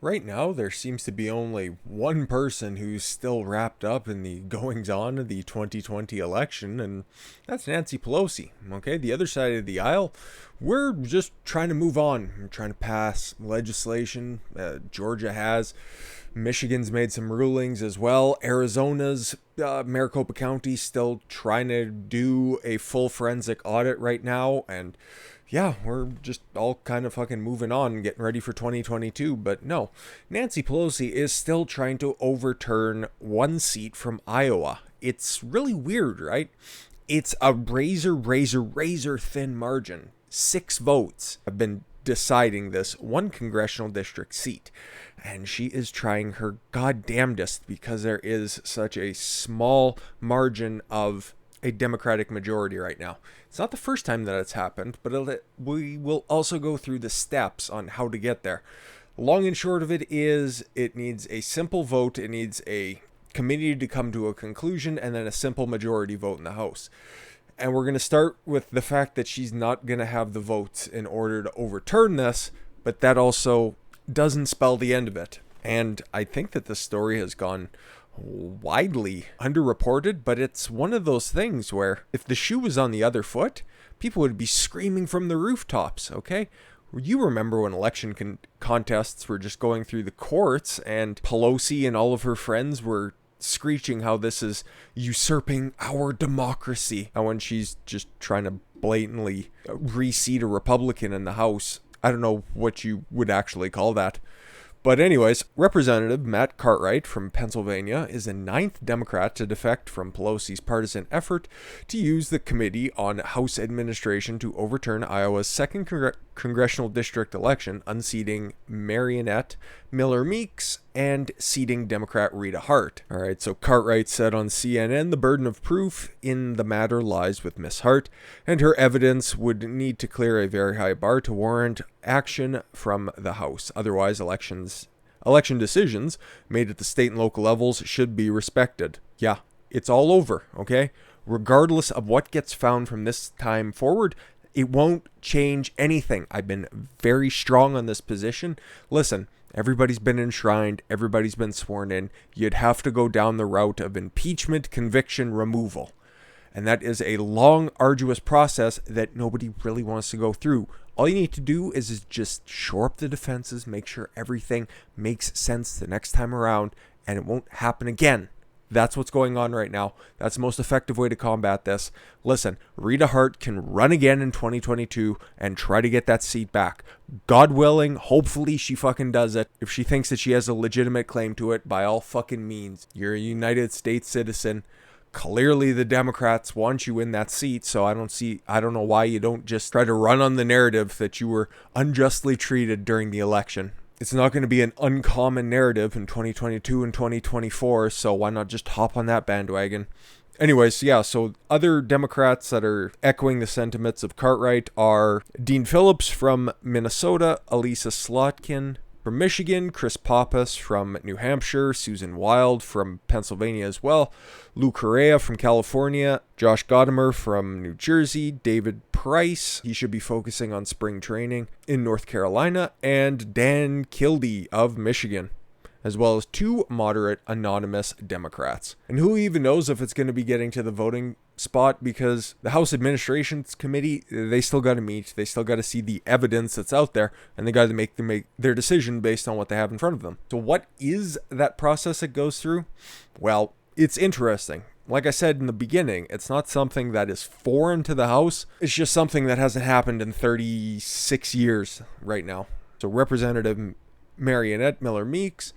right now there seems to be only one person who's still wrapped up in the goings-on of the 2020 election, and that's Nancy Pelosi. Okay, the other side of the aisle, we're just trying to move on. We're trying to pass legislation. Georgia has. Michigan's made some rulings as well. Arizona's Maricopa County still trying to do a full forensic audit right now, and yeah, we're just all kind of fucking moving on and getting ready for 2022. But no, Nancy Pelosi is still trying to overturn one seat from Iowa. It's really weird, right? It's a razor thin margin. 6 votes have been deciding this one congressional district seat. And she is trying her goddamnedest because there is such a small margin of a Democratic majority right now. It's not the first time that it's happened, but we will also go through the steps on how to get there. Long and short of it is, it needs a simple vote, it needs a committee to come to a conclusion, and then a simple majority vote in the House. And we're going to start with the fact that she's not going to have the votes in order to overturn this, but that also doesn't spell the end of it. And I think that the story has gone widely underreported, but it's one of those things where if the shoe was on the other foot, people would be screaming from the rooftops, okay? You remember when election contests were just going through the courts and Pelosi and all of her friends were screeching how this is usurping our democracy. And when she's just trying to blatantly reseat a Republican in the House, I don't know what you would actually call that. But anyways, Representative Matt Cartwright from Pennsylvania is the 9th Democrat to defect from Pelosi's partisan effort to use the Committee on House Administration to overturn Iowa's 2nd Congressional District election, unseating Marionette Miller-Meeks and seating Democrat Rita Hart. Alright, so Cartwright said on CNN the burden of proof in the matter lies with Miss Hart, and her evidence would need to clear a very high bar to warrant action from the House. Otherwise, election decisions made at the state and local levels should be respected. Yeah, it's all over, okay? Regardless of what gets found from this time forward, it won't change anything. I've been very strong on this position. Listen, everybody's been enshrined. Everybody's been sworn in. You'd have to go down the route of impeachment, conviction, removal. And that is a long, arduous process that nobody really wants to go through. All you need to do is just shore up the defenses, make sure everything makes sense the next time around, and it won't happen again. That's what's going on right now. That's the most effective way to combat this. Listen, Rita Hart can run again in 2022 and try to get that seat back. God willing, hopefully she fucking does it. If she thinks that she has a legitimate claim to it, by all fucking means. You're a United States citizen. Clearly the Democrats want you in that seat, so I don't know why you don't just try to run on the narrative that you were unjustly treated during the election. It's not going to be an uncommon narrative in 2022 and 2024, so why not just hop on that bandwagon? Anyways, yeah, so other Democrats that are echoing the sentiments of Cartwright are Dean Phillips from Minnesota, Elisa Slotkin from Michigan, Chris Pappas from New Hampshire, Susan Wild from Pennsylvania as well, Lou Correa from California, Josh Gottimer from New Jersey, David Price, he should be focusing on spring training in North Carolina, and Dan Kildee of Michigan, as well as 2 moderate anonymous Democrats. And who even knows if it's going to be getting to the voting spot, because the House Administrations Committee, they still got to meet, they still got to see the evidence that's out there, and they got to make their decision based on what they have in front of them. So what is that process it goes through? Well, it's interesting. Like I said in the beginning, it's not something that is foreign to the House. It's just something that hasn't happened in 36 years right now. So Representative Marionette Miller-Meeks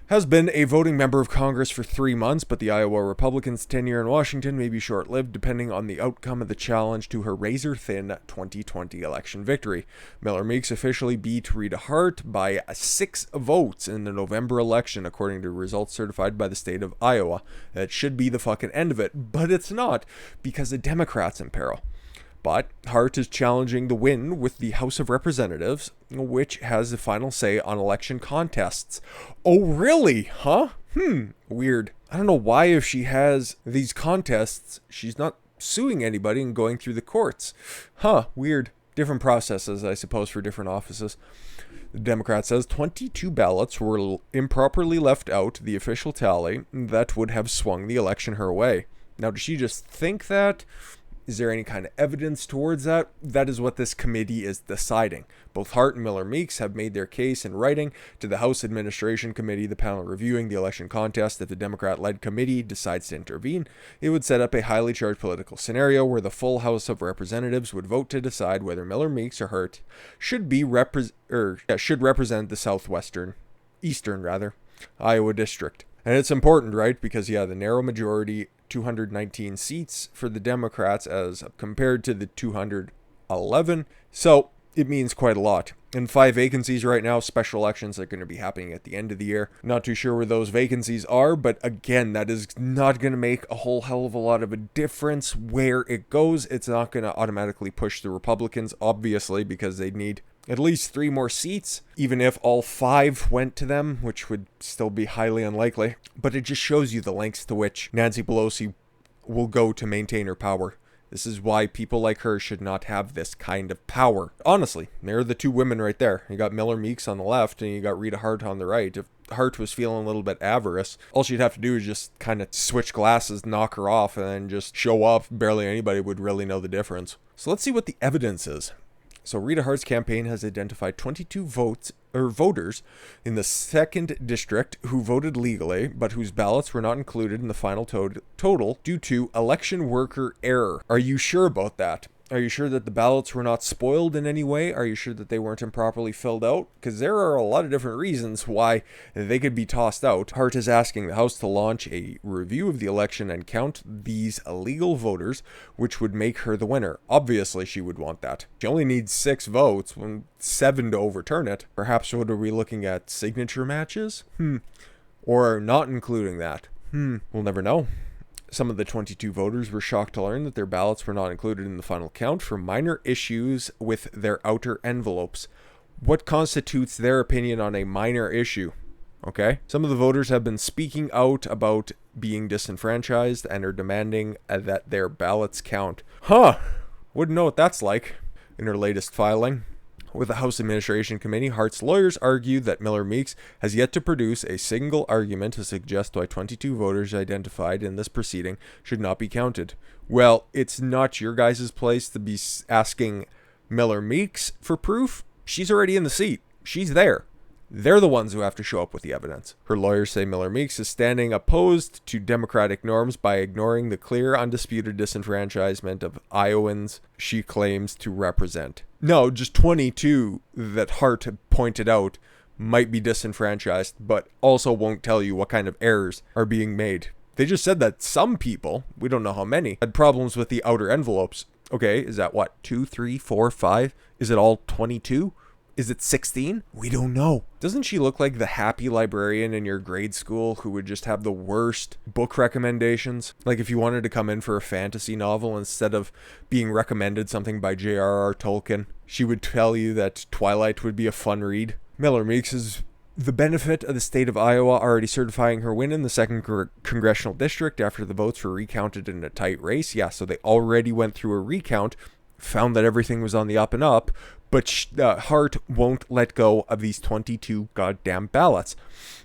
has been a voting member of Congress for 3 months, but the Iowa Republicans' tenure in Washington may be short-lived depending on the outcome of the challenge to her razor-thin 2020 election victory. Miller-Meeks officially beat Rita Hart by 6 votes in the November election, according to results certified by the state of Iowa. That should be the fucking end of it, but it's not, because the Democrats in peril. But Hart is challenging the win with the House of Representatives, which has the final say on election contests. Oh, really? Huh? Weird. I don't know why, if she has these contests, she's not suing anybody and going through the courts. Weird. Different processes, I suppose, for different offices. The Democrat says 22 ballots were improperly left out the official tally that would have swung the election her way. Now, does she just think that? Is there any kind of evidence towards that? That is what this committee is deciding. Both Hart and Miller-Meeks have made their case in writing to the House Administration Committee, the panel reviewing the election contest. If the Democrat-led committee decides to intervene, it would set up a highly charged political scenario where the full House of Representatives would vote to decide whether Miller-Meeks or Hart should represent the Eastern Iowa district. And it's important, right? Because, the narrow majority, 219 seats for the Democrats as compared to the 211. So it means quite a lot. And 5 vacancies right now, special elections are going to be happening at the end of the year. Not too sure where those vacancies are, but again, that is not going to make a whole hell of a lot of a difference where it goes. It's not going to automatically push the Republicans, obviously, because they need at least 3 more seats, even if all 5 went to them, which would still be highly unlikely. But it just shows you the lengths to which Nancy Pelosi will go to maintain her power. This is why people like her should not have this kind of power. Honestly, there are the 2 women right there. You got Miller-Meeks on the left, and you got Rita Hart on the right. If Hart was feeling a little bit avarice, all she'd have to do is just kind of switch glasses, knock her off, and then just show up. Barely anybody would really know the difference. So let's see what the evidence is. So Rita Hart's campaign has identified 22 voters in the 2nd district who voted legally, but whose ballots were not included in the final total due to election worker error. Are you sure about that? Are you sure that the ballots were not spoiled in any way? Are you sure that they weren't improperly filled out? Because there are a lot of different reasons why they could be tossed out. Hart is asking the House to launch a review of the election and count these illegal voters, which would make her the winner. Obviously, she would want that. She only needs 6 votes, 7 to overturn it. Perhaps what are we looking at? Signature matches? Or not including that? We'll never know. Some of the 22 voters were shocked to learn that their ballots were not included in the final count for minor issues with their outer envelopes. What constitutes their opinion on a minor issue? Okay. Some of the voters have been speaking out about being disenfranchised and are demanding that their ballots count. Wouldn't know what that's like. In her latest filing with the House Administration Committee, Hart's lawyers argue that Miller-Meeks has yet to produce a single argument to suggest why 22 voters identified in this proceeding should not be counted. Well, it's not your guys' place to be asking Miller-Meeks for proof. She's already in the seat. She's there. They're the ones who have to show up with the evidence. Her lawyers say Miller-Meeks is standing opposed to democratic norms by ignoring the clear, undisputed disenfranchisement of Iowans she claims to represent. No, just 22 that Hart had pointed out might be disenfranchised, but also won't tell you what kind of errors are being made. They just said that some people, we don't know how many, had problems with the outer envelopes. Okay, is that what? 2, 3, 4, 5? Is it all 22? Is it 16? We don't know. Doesn't she look like the happy librarian in your grade school who would just have the worst book recommendations? Like if you wanted to come in for a fantasy novel, instead of being recommended something by J.R.R. Tolkien, she would tell you that Twilight would be a fun read. Miller-Meeks is the benefit of the state of Iowa already certifying her win in the 2nd Congressional District after the votes were recounted in a tight race. Yeah, so they already went through a recount, found that everything was on the up and up, but Hart won't let go of these 22 goddamn ballots.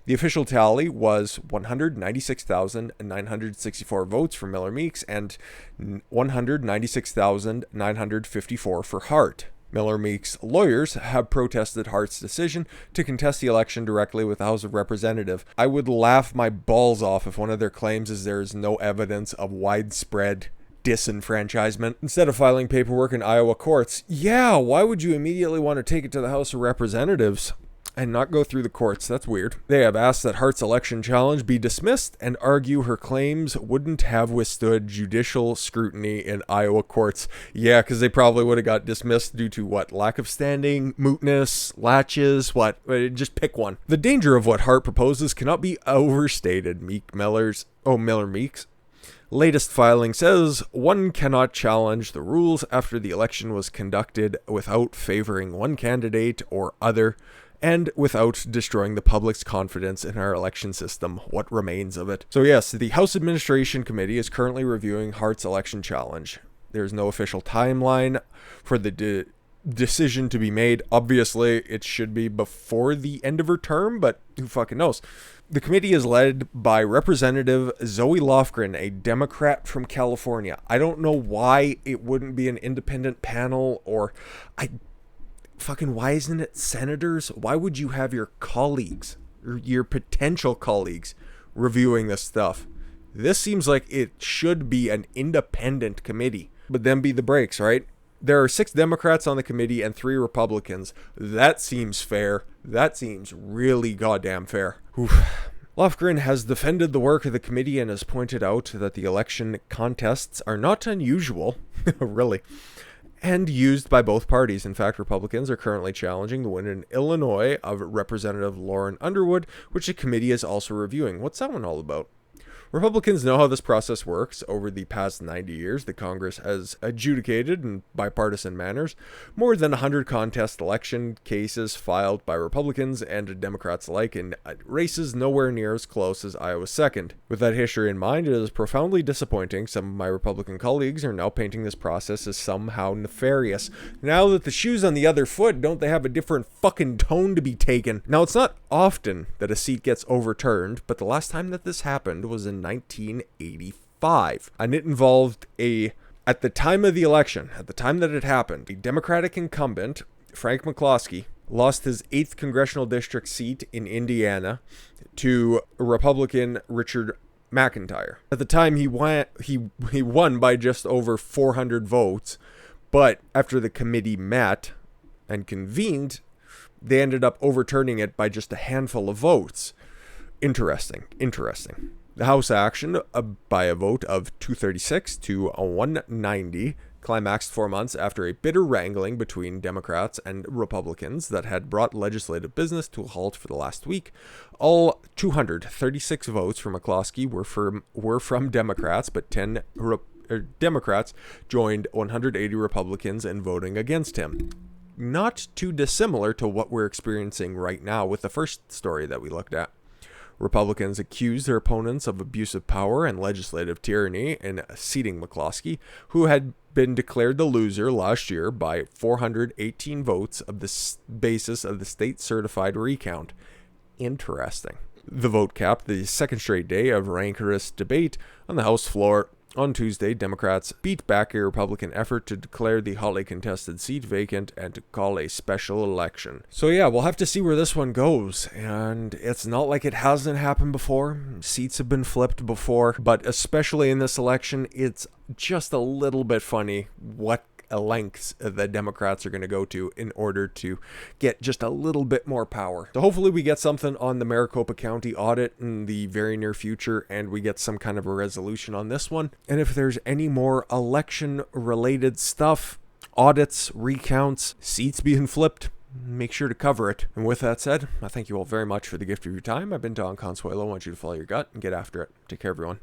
The official tally was 196,964 votes for Miller-Meeks and 196,954 for Hart. Miller-Meeks' lawyers have protested Hart's decision to contest the election directly with the House of Representatives. I would laugh my balls off if one of their claims is there is no evidence of widespread disenfranchisement. Instead of filing paperwork in Iowa courts, why would you immediately want to take it to the House of Representatives and not go through the courts? That's weird. They have asked that Hart's election challenge be dismissed and argue her claims wouldn't have withstood judicial scrutiny in Iowa courts. Yeah, because they probably would have got dismissed due to what? Lack of standing, mootness, latches, what? Just pick one. The danger of what Hart proposes cannot be overstated. Miller-Meeks latest filing says one cannot challenge the rules after the election was conducted without favoring one candidate or other and without destroying the public's confidence in our election system. What remains of it? So yes, the House Administration Committee is currently reviewing Hart's election challenge. There's no official timeline for the decision to be made. Obviously, it should be before the end of her term, but who fucking knows? The committee is led by Representative Zoe Lofgren, a Democrat from California. I don't know why it wouldn't be an independent panel, or why isn't it senators? Why would you have your colleagues, or your potential colleagues, reviewing this stuff? This seems like it should be an independent committee, but then be the breaks, right? There are 6 Democrats on the committee and 3 Republicans. That seems fair. That seems really goddamn fair. Lofgren has defended the work of the committee and has pointed out that the election contests are not unusual, really, and used by both parties. In fact, Republicans are currently challenging the win in Illinois of Representative Lauren Underwood, which the committee is also reviewing. What's that one all about? Republicans know how this process works. Over the past 90 years, the Congress has adjudicated in bipartisan manners more than 100 contest election cases filed by Republicans and Democrats alike in races nowhere near as close as Iowa's 2nd. With that history in mind, it is profoundly disappointing. Some of my Republican colleagues are now painting this process as somehow nefarious. Now that the shoe's on the other foot, don't they have a different fucking tone to be taken? Now, it's not often that a seat gets overturned, but the last time that this happened was in 1985, and it involved at the time of the election, at the time that it happened, the Democratic incumbent, Frank McCloskey, lost his 8th congressional district seat in Indiana to Republican Richard McIntyre. At the time, he won by just over 400 votes, but after the committee met and convened, they ended up overturning it by just a handful of votes. Interesting. The House action, by a vote of 236 to 190, climaxed 4 months after a bitter wrangling between Democrats and Republicans that had brought legislative business to a halt for the last week. All 236 votes for McCloskey were from Democrats, but 10 Democrats joined 180 Republicans in voting against him. Not too dissimilar to what we're experiencing right now with the first story that we looked at. Republicans accused their opponents of abusive power and legislative tyranny in seating McCloskey, who had been declared the loser last year by 418 votes of the basis of the state-certified recount. Interesting. The vote capped the second straight day of rancorous debate on the House floor. On Tuesday, Democrats beat back a Republican effort to declare the hotly contested seat vacant and to call a special election. So yeah, we'll have to see where this one goes. And it's not like it hasn't happened before. Seats have been flipped before. But especially in this election, it's just a little bit funny what lengths the Democrats are going to go to in order to get just a little bit more power. So hopefully we get something on the Maricopa County audit in the very near future, and we get some kind of a resolution on this one. And if there's any more election related stuff, audits, recounts, seats being flipped, make sure to cover it. And with that said, I thank you all very much for the gift of your time. I've been Don Consuelo. I want you to follow your gut and get after it. Take care, everyone.